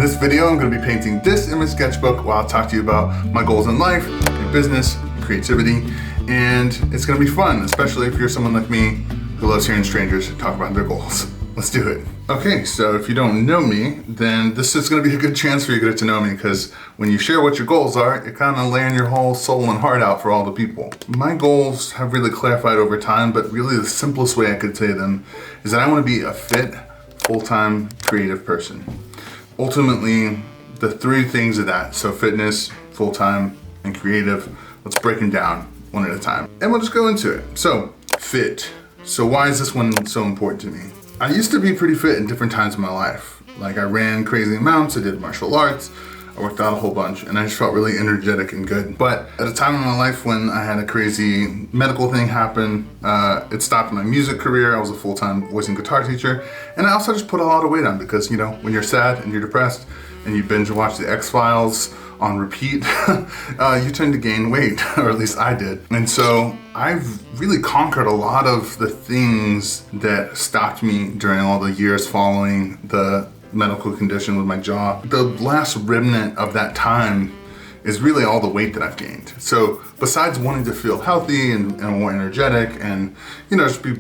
In this video, I'm going to be painting this in my sketchbook while I'll talk to you about my goals in life, in business, creativity, and it's going to be fun, especially if you're someone like me who loves hearing strangers talk about their goals. Let's do it. Okay, so if you don't know me, then this is going to be a good chance for you to get to know me, because when you share what your goals are, you're kind of laying your whole soul and heart out for all the people. My goals have really clarified over time, but really the simplest way I could say them is that I want to be a fit, full-time creative person. Ultimately, the three things of that, so fitness, full-time, and creative, let's break them down one at a time. And we'll just go into it. So, fit. So why is this one so important to me? I used to be pretty fit in different times of my life. Like I ran crazy amounts, I did martial arts, I worked out a whole bunch, and I just felt really energetic and good. But at a time in my life when I had a crazy medical thing happen, it stopped my music career. I was a full-time voice and guitar teacher, and I also just put a lot of weight on because, you know, when you're sad and you're depressed and you binge watch the X-Files on repeat, you tend to gain weight, or at least I did. And so I've really conquered a lot of the things that stopped me during all the years following the medical condition with my jaw. The last remnant of that time is really all the weight that I've gained. So besides wanting to feel healthy and more energetic and, you know, just be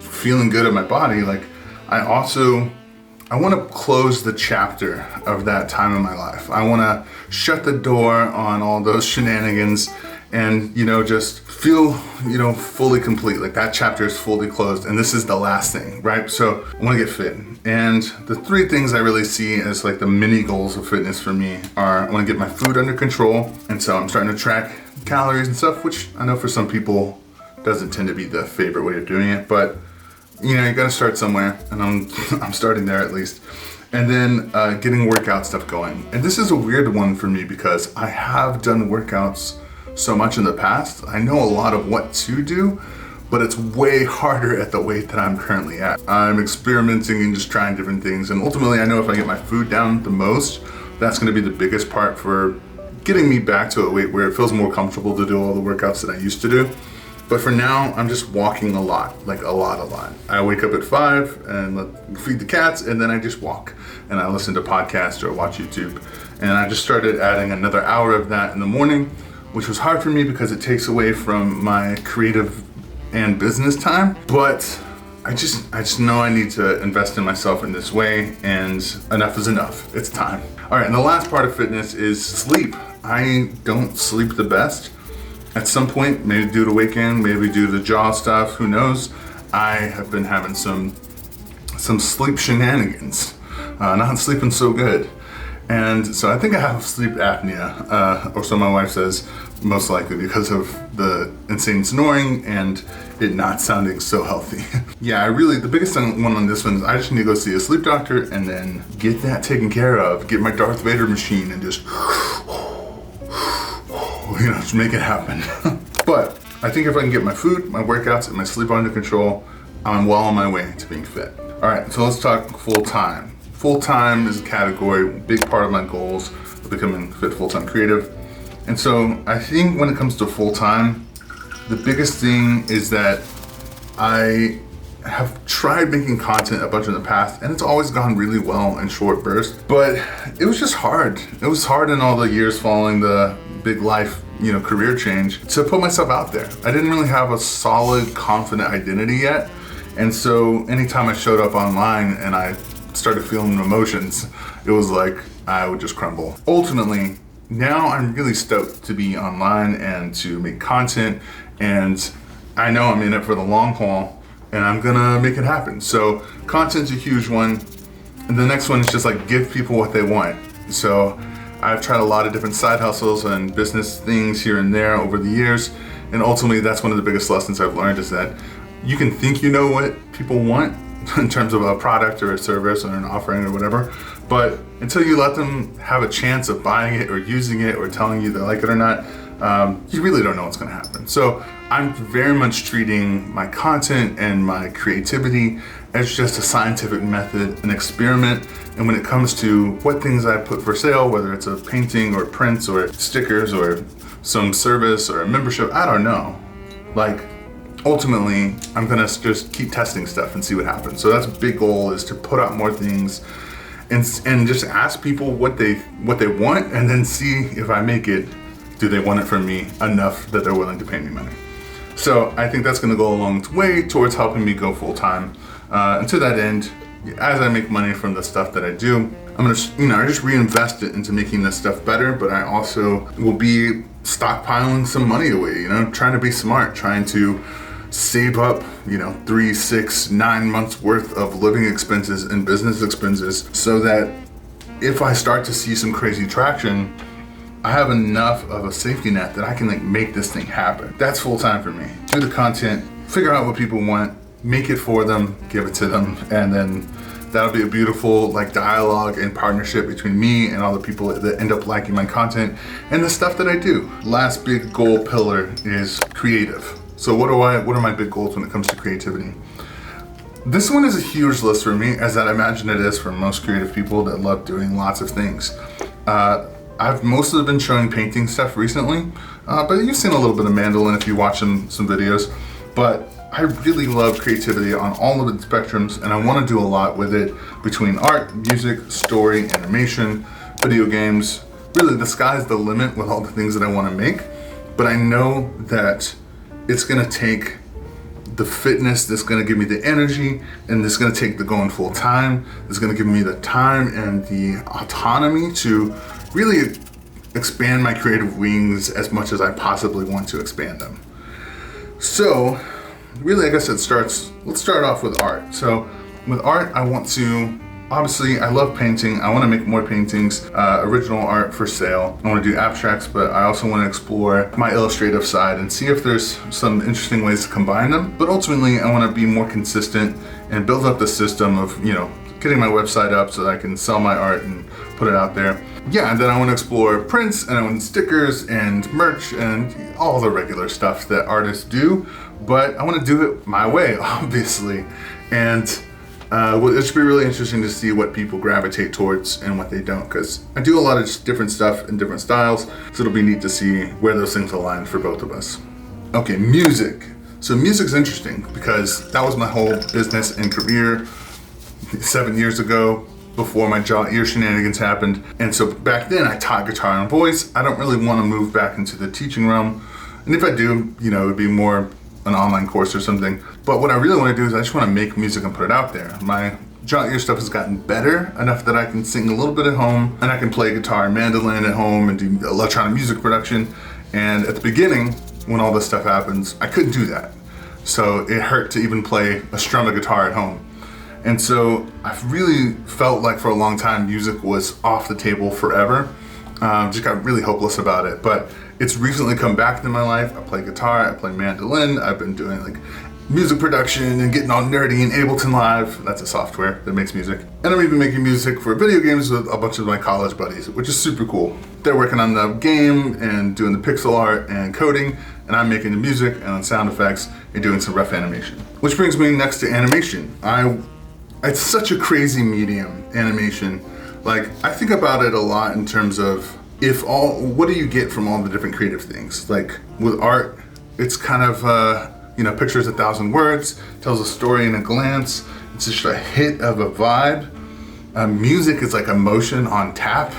feeling good in my body, like I want to close the chapter of that time in my life. I want to shut the door on all those shenanigans and, you know, just feel, you know, fully complete. Like that chapter is fully closed and this is the last thing, right? So I want to get fit. And the three things I really see as like the mini goals of fitness for me are I want to get my food under control. And so I'm starting to track calories and stuff, which I know for some people doesn't tend to be the favorite way of doing it, but you know, you gotta start somewhere, and I'm starting there at least. And then getting workout stuff going. And this is a weird one for me because I have done workouts so much in the past. I know a lot of what to do, but it's way harder at the weight that I'm currently at. I'm experimenting and just trying different things. And ultimately, I know if I get my food down the most, that's gonna be the biggest part for getting me back to a weight where it feels more comfortable to do all the workouts that I used to do. But for now, I'm just walking a lot, like a lot. I wake up at 5 and feed the cats, and then I just walk. And I listen to podcasts or watch YouTube. And I just started adding another hour of that in the morning, which was hard for me because it takes away from my creative and business time. But I just know I need to invest in myself in this way, and enough is enough. It's time. All right, and the last part of fitness is sleep. I don't sleep the best. At some point, maybe due to weekend, maybe due to the jaw stuff, who knows, I have been having some sleep shenanigans, not sleeping so good. And so I think I have sleep apnea, or so my wife says, most likely because of the insane snoring and it not sounding so healthy. Yeah, the biggest one on this one is I just need to go see a sleep doctor and then get that taken care of, get my Darth Vader machine and just you know, just make it happen. But I think if I can get my food, my workouts, and my sleep under control, I'm well on my way to being fit. All right, so let's talk full-time. Full-time is a category, big part of my goals of becoming fit, full-time creative. And so I think when it comes to full-time, the biggest thing is that I have tried making content a bunch in the past, and it's always gone really well in short bursts, but it was just hard. It was hard in all the years following the big life, you know, career change to put myself out there. I didn't really have a solid, confident identity yet. And so anytime I showed up online and I started feeling emotions, it was like I would just crumble. Ultimately, now I'm really stoked to be online and to make content, and I know I'm in it for the long haul and I'm gonna make it happen. So content's a huge one. And the next one is just like give people what they want. So I've tried a lot of different side hustles and business things here and there over the years. And ultimately, that's one of the biggest lessons I've learned is that you can think you know what people want in terms of a product or a service or an offering or whatever, but until you let them have a chance of buying it or using it or telling you they like it or not, you really don't know what's gonna happen. So I'm very much treating my content and my creativity as just a scientific method, an experiment. And when it comes to what things I put for sale, whether it's a painting or prints or stickers or some service or a membership, I don't know. Like, ultimately, I'm gonna just keep testing stuff and see what happens. So that's a big goal, is to put out more things and just ask people what they want, and then see if I make it, do they want it from me enough that they're willing to pay me money. So I think that's going to go a long way towards helping me go full time. And to that end, as I make money from the stuff that I do, I'm going to, I just reinvest it into making this stuff better, but I also will be stockpiling some money away, trying to be smart, trying to save up, 3, 6, 9 months worth of living expenses and business expenses, so that if I start to see some crazy traction, I have enough of a safety net that I can make this thing happen. That's full time for me. Do the content, figure out what people want, make it for them, give it to them, and then that'll be a beautiful dialogue and partnership between me and all the people that end up liking my content and the stuff that I do. Last big goal pillar is creative. So what are my big goals when it comes to creativity? This one is a huge list for me, as I imagine it is for most creative people that love doing lots of things. I've mostly been showing painting stuff recently, but you've seen a little bit of mandolin if you watch some videos. But I really love creativity on all of its spectrums, and I want to do a lot with it between art, music, story, animation, video games. Really, the sky's the limit with all the things that I want to make, but I know that it's going to take the fitness that's going to give me the energy, and it's going to take the going full time. It's going to give me the time and the autonomy to really expand my creative wings as much as I possibly want to expand them. So really, I guess let's start off with art. So with art, obviously I love painting. I want to make more paintings, original art for sale. I want to do abstracts, but I also want to explore my illustrative side and see if there's some interesting ways to combine them. But ultimately, I want to be more consistent and build up the system of, getting my website up so that I can sell my art and put it out there. Yeah, and then I want to explore prints, and I want stickers and merch and all the regular stuff that artists do, but I want to do it my way, obviously. And it should be really interesting to see what people gravitate towards and what they don't, because I do a lot of just different stuff in different styles, so it'll be neat to see where those things align for both of us. Okay, music. So music's interesting because that was my whole business and career 7 years ago, before my jaw ear shenanigans happened. And so back then I taught guitar and voice. I don't really want to move back into the teaching realm. And if I do, it would be more an online course or something. But what I really want to do is I just want to make music and put it out there. My jaw ear stuff has gotten better enough that I can sing a little bit at home, and I can play guitar and mandolin at home and do electronic music production. And at the beginning, when all this stuff happens, I couldn't do that. So it hurt to even play a strum of guitar at home. And so I've really felt like for a long time music was off the table forever. Just got really hopeless about it. But it's recently come back into my life. I play guitar, I play mandolin, I've been doing music production and getting all nerdy in Ableton Live. That's a software that makes music. And I'm even making music for video games with a bunch of my college buddies, which is super cool. They're working on the game and doing the pixel art and coding, and I'm making the music and on sound effects and doing some rough animation. Which brings me next to animation. It's such a crazy medium, animation. I think about it a lot in terms of what do you get from all the different creative things? With art, it's kind of, pictures 1,000 words, tells a story in a glance. It's just a hit of a vibe. Music is like emotion on tap.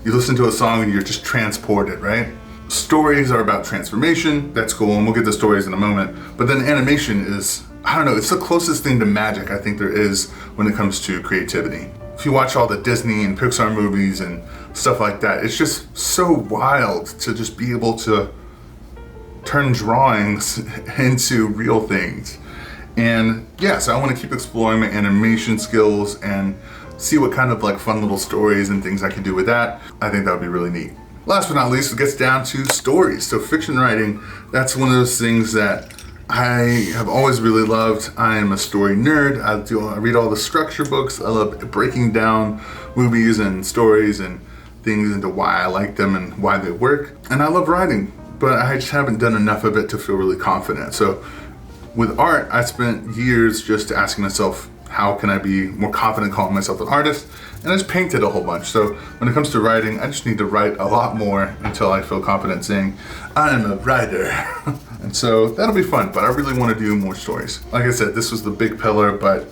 You listen to a song and you're just transported, right? Stories are about transformation. That's cool, and we'll get to stories in a moment. But then animation is, it's the closest thing to magic I think there is when it comes to creativity. If you watch all the Disney and Pixar movies and stuff like that, it's just so wild to just be able to turn drawings into real things. And yeah, so I want to keep exploring my animation skills and see what kind of fun little stories and things I can do with that. I think that would be really neat. Last but not least, it gets down to stories. So fiction writing, that's one of those things that I have always really loved. I am a story nerd. I read all the structure books. I love breaking down movies and stories and things into why I like them and why they work. And I love writing, but I just haven't done enough of it to feel really confident. So with art, I spent years just asking myself, how can I be more confident calling myself an artist? And I just painted a whole bunch. So when it comes to writing, I just need to write a lot more until I feel confident saying, I'm a writer. And so that'll be fun, but I really want to do more stories. Like I said, this was the big pillar, but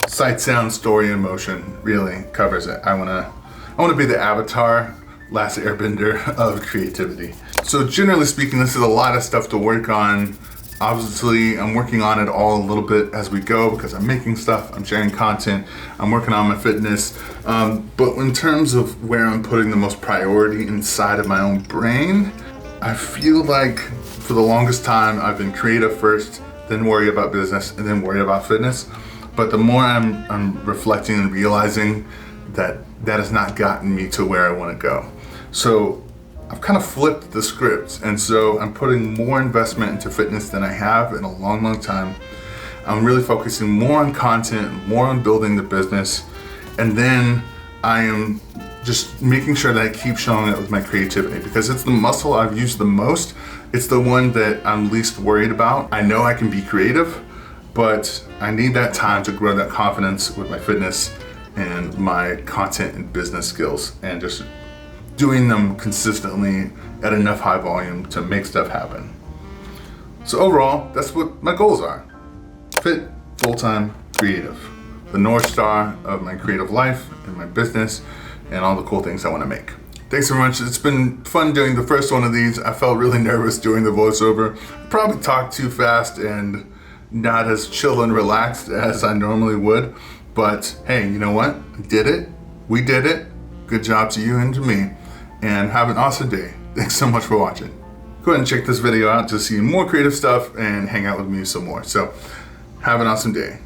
Sight, sound, story, and motion really covers it. I wanna be the Avatar, last airbender of creativity. So generally speaking, this is a lot of stuff to work on. Obviously, I'm working on it all a little bit as we go because I'm making stuff, I'm sharing content, I'm working on my fitness. But in terms of where I'm putting the most priority inside of my own brain, I feel like for the longest time I've been creative first, then worry about business, and then worry about fitness. But the more I'm reflecting and realizing that has not gotten me to where I want to go. So I've kind of flipped the script, and so I'm putting more investment into fitness than I have in a long, long time. I'm really focusing more on content, more on building the business, and then I am just making sure that I keep showing it with my creativity because it's the muscle I've used the most. It's the one that I'm least worried about. I know I can be creative, but I need that time to grow that confidence with my fitness and my content and business skills, and just doing them consistently at enough high volume to make stuff happen. So overall, that's what my goals are. Fit, full-time, creative. The North Star of my creative life and my business and all the cool things I want to make. Thanks so much. It's been fun doing the first one of these. I felt really nervous doing the voiceover. Probably talked too fast and not as chill and relaxed as I normally would. But hey, you know what? I did it. We did it. Good job to you and to me. And have an awesome day. Thanks so much for watching. Go ahead and check this video out to see more creative stuff and hang out with me some more. So have an awesome day.